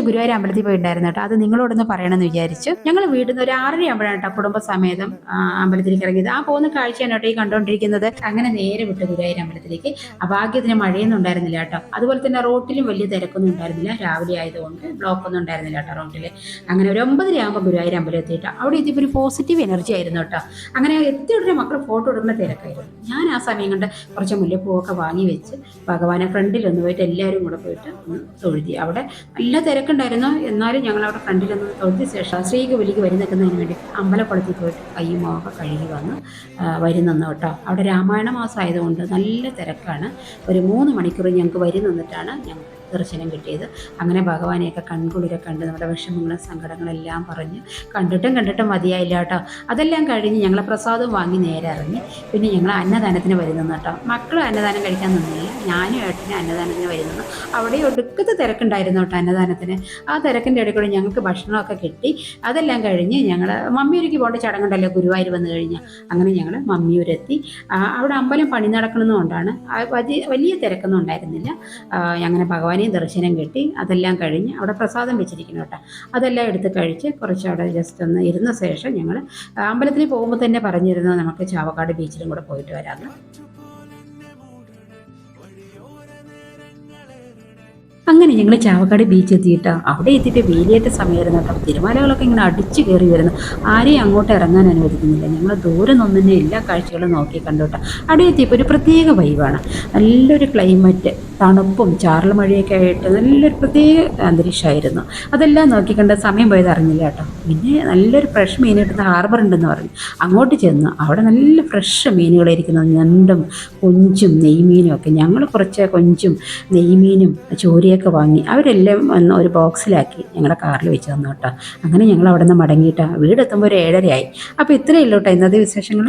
ഗുരുവായൂർ അമ്പലത്തിൽ പോയിട്ടുണ്ടായിരുന്നു കേട്ടോ. അത് നിങ്ങളോടൊന്ന് പറയണമെന്ന് വിചാരിച്ചു. ഞങ്ങൾ വീടിന്ന് ഒരു 6:30 ആകുമ്പോഴാണ് കേട്ടോ കുടുംബസമേതം അമ്പലത്തിലേക്ക് ഇറങ്ങിയത്. ആ പോകുന്ന കാഴ്ചയാണ് കേട്ടോ ഈ കണ്ടുകൊണ്ടിരിക്കുന്നത്. അങ്ങനെ നേരെ വിട്ടു ഗുരുവായൂർ അമ്പലത്തിലേക്ക്. ഭാഗ്യത്തിന് മഴയൊന്നും ഉണ്ടായിരുന്നില്ല കേട്ടോ. അതുപോലെ തന്നെ റോട്ടിലും വലിയ തിരക്കൊന്നും ഉണ്ടായിരുന്നില്ല. രാവിലെ ആയതുകൊണ്ട് ബ്ലോക്ക് ഒന്നും ഉണ്ടായിരുന്നില്ല കേട്ടോ റോട്ടിൽ. അങ്ങനെ ഒരു 9:30 ആകുമ്പോൾ ഗുരുവായൂർ അമ്പലം എത്തിയിട്ട് അവിടെ എത്തിയപ്പോൾ ഒരു പോസിറ്റീവ് എനർജി ആയിരുന്നു കേട്ടോ. അങ്ങനെ എത്തിയുടനെ മക്കൾ ഫോട്ടോ എടുക്കുന്ന തിരക്കായിരുന്നു. ഞാൻ ആ സമയം കൊണ്ട് കുറച്ച് മുല്ലപ്പൂവൊക്കെ വാങ്ങി വെച്ച് ഭഗവാനെ ഫ്രണ്ടിലൊന്ന് പോയിട്ട് എല്ലാവരും കൂടെ പോയിട്ട് തൊഴുതി. അവിടെ നല്ല തിരക്കുണ്ടായിരുന്നു. എന്നാലും ഞങ്ങൾ അവിടെ ഫ്രണ്ടിലൊന്ന് തൊഴുതിയ ശേഷം ശ്രീകോവിലേക്ക് വരി നിൽക്കുന്നതിന് വേണ്ടി അമ്പലക്കുളത്തിൽ പോയിട്ട് കയ്യും മുഖമൊക്കെ കഴുകി വന്ന് വരി നിന്നു കേട്ടോ. അവിടെ രാമായണ മാസം ആയതുകൊണ്ട് നല്ല തിരക്കാണ്. ഒരു 3 മണിക്കൂർ ഞങ്ങൾക്ക് വരി നിന്നിട്ടാണ് ഞങ്ങൾ ദർശനം കിട്ടിയത്. അങ്ങനെ ഭഗവാനെയൊക്കെ കൺകുളിരെ കണ്ട് നമ്മുടെ വിഷമങ്ങളും സങ്കടങ്ങളെല്ലാം പറഞ്ഞ് കണ്ടിട്ടും മതിയായില്ല കേട്ടോ. അതെല്ലാം കഴിഞ്ഞ് ഞങ്ങളെ പ്രസാദം വാങ്ങി നേരെ ഇറങ്ങി. പിന്നെ ഞങ്ങൾ അന്നദാനത്തിന് വരുന്നു കേട്ടോ. മക്കളും അന്നദാനം കഴിക്കാൻ നിന്നില്ല, ഞാനും ഏട്ടനും അന്നദാനത്തിന് വരുന്നു. അവിടെ ഒടുക്കത്തെ തിരക്കുണ്ടായിരുന്നു കേട്ടോ അന്നദാനത്തിന്. ആ തിരക്കിൻ്റെ ഇടയിൽ കൂടെ ഞങ്ങൾക്ക് ഭക്ഷണമൊക്കെ കിട്ടി. അതെല്ലാം കഴിഞ്ഞ് ഞങ്ങൾ മമ്മിയൂർക്ക് പോകേണ്ട ചടങ്ങുണ്ടല്ലോ ഗുരുവായൂർ വന്നു കഴിഞ്ഞാൽ. അങ്ങനെ ഞങ്ങൾ മമ്മിയൂരെത്തി. അവിടെ അമ്പലം പണി നടക്കുന്നതുകൊണ്ടാണ് വലിയ തിരക്കൊന്നും ഉണ്ടായിരുന്നില്ല. അങ്ങനെ ഭഗവാനെയും ദർശനം കിട്ടി. അതെല്ലാം കഴിഞ്ഞ് അവിടെ പ്രസാദം വെച്ചിരിക്കുന്നു കേട്ടോ. അതെല്ലാം എടുത്ത് കഴിച്ച് കുറച്ച് അവിടെ ജസ്റ്റ് ഒന്ന് ഇരുന്ന ശേഷം ഞങ്ങൾ അമ്പലത്തിൽ പോകുമ്പോൾ തന്നെ പറഞ്ഞിരുന്നു നമുക്ക് ചാവക്കാട് ബീച്ചിലും കൂടെ പോയിട്ട് വരാമെന്ന്. അങ്ങനെ ഞങ്ങൾ ചാവക്കാട് ബീച്ച് എത്തിയിട്ട് അവിടെ എത്തിയിട്ട് വേലിയേറ്റ സമയമായിരുന്നു കേട്ടോ. തിരമാലകളൊക്കെ ഇങ്ങനെ അടിച്ചു കയറി വരുന്നു. ആരെയും അങ്ങോട്ട് ഇറങ്ങാൻ അനുവദിക്കുന്നില്ല. ഞങ്ങൾ ദൂരെ നിന്ന് തന്നെ എല്ലാ കാഴ്ചകളും നോക്കി കണ്ടു കേട്ടോ. അവിടെ എത്തിയപ്പോൾ ഒരു പ്രത്യേക വൈബാണ്. നല്ലൊരു ക്ലൈമറ്റ്, തണുപ്പും ചാറൽ മഴയൊക്കെ ആയിട്ട് നല്ലൊരു പ്രത്യേക അന്തരീക്ഷമായിരുന്നു. അതെല്ലാം നോക്കിക്കണ്ട് സമയം പോയത് അറിഞ്ഞില്ല കേട്ടോ. പിന്നെ നല്ലൊരു ഫ്രഷ് മീൻ കിട്ടുന്ന ഹാർബർ ഉണ്ടെന്ന് പറഞ്ഞു. അങ്ങോട്ട് ചെന്ന് അവിടെ നല്ല ഫ്രഷ് മീനുകളായിരിക്കുന്നത്, ഞണ്ടും കൊഞ്ചും നെയ്മീനും ഒക്കെ. ഞങ്ങൾ കുറച്ച് കൊഞ്ചും നെയ്മീനും ചോരയൊക്കെ വാങ്ങി അവരെല്ലാം ഒരു ബോക്സിലാക്കി ഞങ്ങളുടെ കാറിൽ വെച്ച് തന്നു കേട്ടോ. അങ്ങനെ ഞങ്ങൾ അവിടെ നിന്ന് മടങ്ങിയിട്ടാണ് വീടെത്തുമ്പോൾ ഒരു 7:30 ആയി. അപ്പോൾ ഇത്രയേ ഉള്ളൂ കേട്ടോ ഇന്നത്തെ വിശേഷങ്ങൾ.